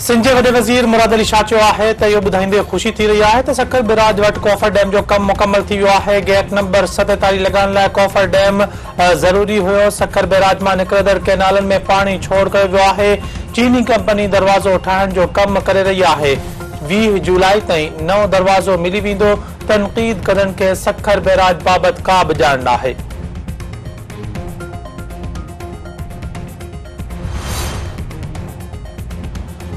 सिंध जे वॾे वज़ीर मुराद अली शाह चयो आहे त इहो ॿुधाईंदे ख़ुशी थी रही आहे त सक्खर बैराज वटि कोफर डैम जो कमु मुकमल थी वियो आहे। गेट नंबर 47 लॻाइण लाइ कोफर डैम ज़रूरी हुयो। सक्खर बैराज मां निकिरंदड़ कैनालनि में पाणी छोड़ कयो वियो आहे। चीनी कंपनी दरवाज़ो ठाहिण जो कमु करे रही आहे। 20 जुलाई ताईं नओं दरवाज़ो मिली वेंदो। तनक़ीद कंदड़नि खे सक्खर बैराज बाबति का बि ॼाण नाहे।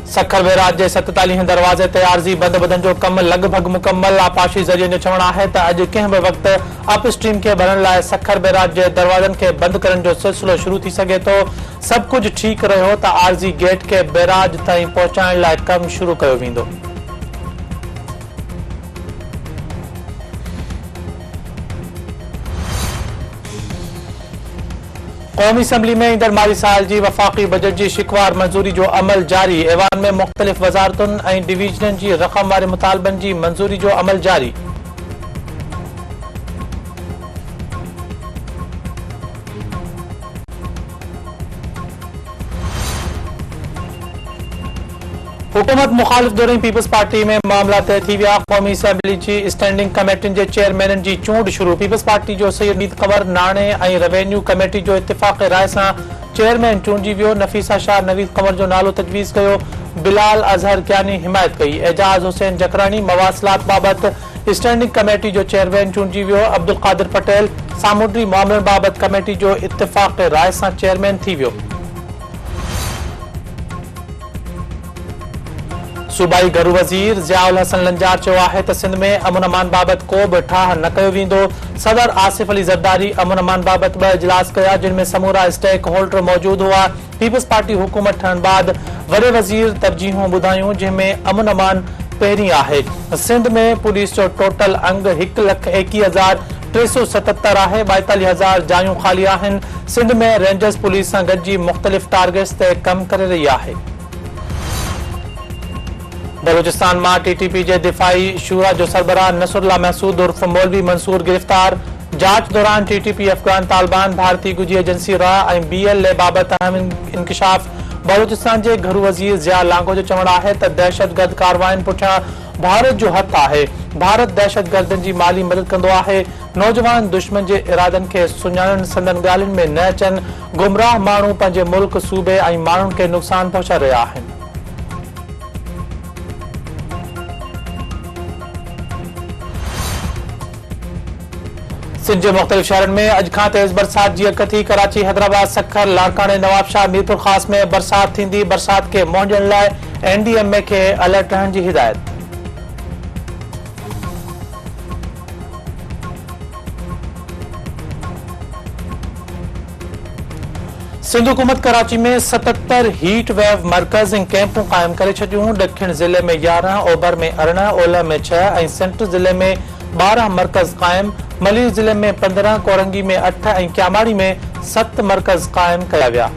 सक्खर बैराज जे 47 दरवाज़े ते आरज़ी बंद बदन जो कम लगभग मुकम्मल। आपाशी ज़रिए जो चवण आहे त अॼु कंहिं बि वक़्तु अप स्ट्रीम खे भरण लाइ सक्खर बैराज जे दरवाज़नि खे बंद करण जो सिलसिलो शुरू थी सघे थो। सभु कुझु ठीकु रहियो त आरज़ी गेट खे बैराज ताईं पहुचाइण लाइ कमु शुरू कयो वेंदो। क़ौमी असम्बली में ईंदड़ माली साल जी वफ़ाक़ी बजट जी शिकवार मंज़ूरी जो अमल जारी। ऐवान में मुख़्तलिफ़ वज़ारतुनि ऐं डिवीज़ननि जी रक़म वारे मुतालबनि जी मंज़ूरी जो अमल जारी। हुकूमत मुखालिफ़ दौरे पीपल्स पार्टी में मामला तय थी विया। क़ौमी असम्बली जी स्टैंडिंग कमेटियुनि जे चेयरमैननि जी चूंड शुरू। पीपल्स पार्टी जो सैयद नवीद कंवर नाणे ऐं रेवेन्यू कमेटी जो इत्तिफ़ाक़ राय सां चेयरमैन चूंडिजी वियो। नफ़ीसा शाह नवीद कंवर जो नालो तजवीज़ कयो। बिलाल अज़हर कियानी हिमायत कई। एजाज़ हुसैन जकरानी मवासिलात बाबति स्टैंडिंग कमेटी जो चेयरमैन चूंडिजी वियो। अब्दुल क़ादिर पटेल सामुंडी मामलनि बाबति कमेटी जो इत्तिफ़ाक़ राय सां चेयरमैन थी वियो। सूबाई घरू वज़ीर ज़ियाउल हसन लंजार चयो आहे त सिंध में अमन अमान बाबति को बि ठाह न कयो वेंदो। सदर आसिफ अली ज़रदारी अमन अमान बाबति 2 इजलास कया जिन में समूरा स्टेक होल्डर मौजूद हुआ। पीपल्स पार्टी हुकूमत ठहण बाद वॾे वज़ीर तरजीहूं ॿुधायूं जंहिंमें अमन अमान पहिरीं आहे। सिंध में पुलिस जो टोटल अंग 1,81,377 आहे। 42,000 जायूं ख़ाली आहिनि। सिंध में रेंजर्स पुलिस सां गॾिजी मुख़्तलिफ़ टारगेट्स ते कमु करे रही आहे। बलूचिस्तान मां टीटीपी जे दिफ़ाई शुरा जो सरबराह नसरुल्लाह महसूद उर्फ मौलवी मंसूर गिरफ़्तार। जांच दौरान टीटीपी अफ़गान तालिबान भारतीय गुजी एजेंसी राह ऐं BLA बाबति अहम इंकिशाफ। बलूचिस्तान जे घरू वज़ीर ज़िया लांगो जो चवण आहे त दहशतगर्द कार्रवाइनि पुठियां भारत जो हथ आहे। भारत दहशतगर्दनि जी माली मदद कंदो आहे। नौजवान दुश्मन जे इरादनि खे सुञाणण संदन ॻाल्हियुनि में न अचनि। गुमराह माण्हू पंहिंजे मुल्क सूबे ऐं माण्हुनि खे नुक़सान पहुचाए रहिया आहिनि। सिंध जे मुख़्तलिफ़ शहरनि में अॼु खां तेज़ बरसात जी अक थी। कराची हैदराबाद सक्खर लाड़काने नवाबशाह मीरपुर ख़ास में बरसात थींदी। बरसात खे मुंहुं ॾियण लाइ NDMA खे अलर्ट रहण जी हिदायत। सिंध हुकूमत कराची में 77 हीट वेव मरकज़ ऐं कैंपूं क़ाइमु करे छॾियूं। ॾखिण ज़िले में 11, ओभर में 18, ओलह में 6 ऐं सेंट्रल ज़िले में 12 मरकज़ क़ाइमु। मलीर ज़िले में 15, कोरंगी में 8 ऐं क्यामाड़ी में 7 मरकज़ क़ाइमु कया विया।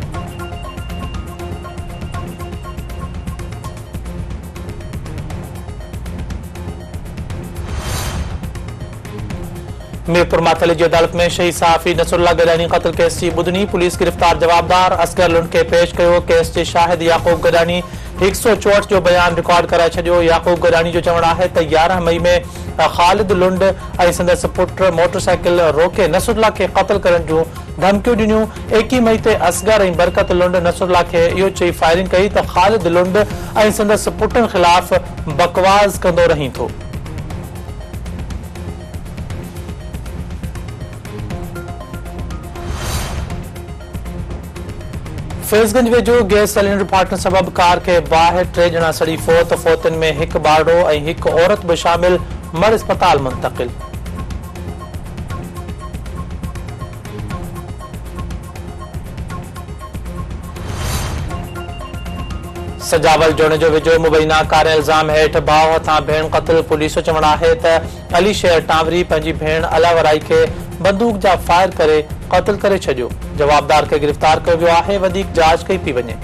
मीरपुर माथली जी अदालत में शहीद सहाफ़ी नसरुल्लाह गडानी क़त्ल केस जी ॿुधणी। पुलिस गिरफ़्तार जवाबदार असगर लुंड खे पेश कयो। केस जे शाहिद याक़ूब गडानी 164 जो बयान रिकॉर्ड कराए छॾियो। याक़ूब गडानी जो चवण आहे त 11 मई में ख़ालिद लुंड ऐं संदसि पुट मोटरसाइकिल रोके नसरुल्लाह खे क़त्ल करण जूं धमकियूं ॾिनियूं। 21 मई ते असगर ऐं बरकत लुंड नसरुल्लाह खे इहो चई फायरिंग कई त ख़ालिद लुंड ऐं संदसि पुटनि ख़िलाफ़ बकवास कंदो रही थो। फैज़गंज वेझो गैस सिलेंडर फाटण सबबि कार खे बाहि 3 ॼणा सड़ी फोत। फोतनि में हिकु बारड़ो ऐं हिकु औरत बि शामिल। मर्द अस्पताल मुंतक़िल। सजावल जोड़े जो वेझो मुबैना कार इल्ज़ाम हेठि भाउ हथां भेण क़त्ल। पुलिस जो चवण आहे त अली शेर टांवरी पंहिंजी भेण अलावराई खे बंदूक जा फायर करे क़त्ल करे छॾियो। जवाबदार खे गिरफ़्तार कयो वियो आहे। वधीक जांच कई पई वञे।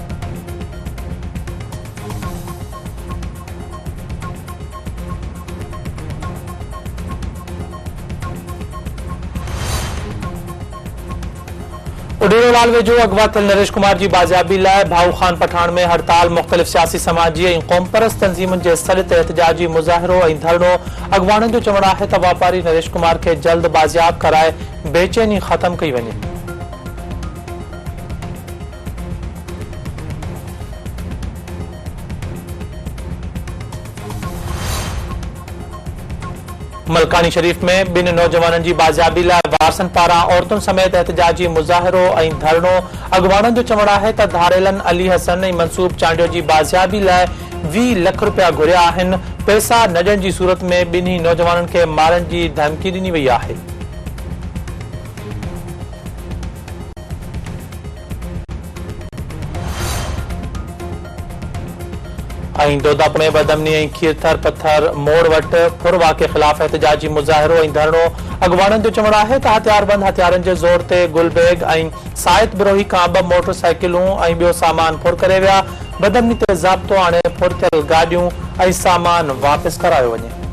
उडेरोलाल वेझो अगवा थियल नरेश कुमार की बाजियाबी लाइ भाऊ खान पठान में हड़ताल मुख़्तलिफ़ सियासी समाजी ऐं क़ौम परस्त तंज़ीमुनि जे सॾ ते एहतजाजी मुज़ाहिरो ऐं धरणो। अॻवाननि जो चवणु आहे त वापारी नरेश कुमार खे जल्द बाजियाब कराए बेचैनी ख़त्म कई वञे। मलकानी शरीफ में बिन नौजवाननि जी बाजियाबी लाइ वारसनि पारां औरतुनि समेत एहतजाजी मुज़ाहिरो ऐं धरणो। अॻवाननि जो चवणु आहे त धारेलन अली हसन ऐं मनसूब चांडियो जी बाजियाबी लाइ 20 लख रुपया घुरिया आहिनि। पैसा न ॾियण जी सूरत में ॿिन्ही नौजवाननि खे मारण जी धमकी ॾिनी वई आहे। दोदापुर में बदमनी ऐं खीरथर पत्थर मोड़ वट फुरवा के खिलाफ एहतजाजी मुज़ाहिरो ऐं धरणो। अॻवाननि जो चवणु आहे त हथियारबंद हथियारनि जे ज़ोर ते गुलबेग ऐं साइद बिरोही खां 2 मोटरसाइकिलूं ऐं ॿियो सामान फुर करे विया। बदमनी ते ज़ाब्तो आणे फुर थियल गाॾियूं ऐं सामान वापसि करायो वञे।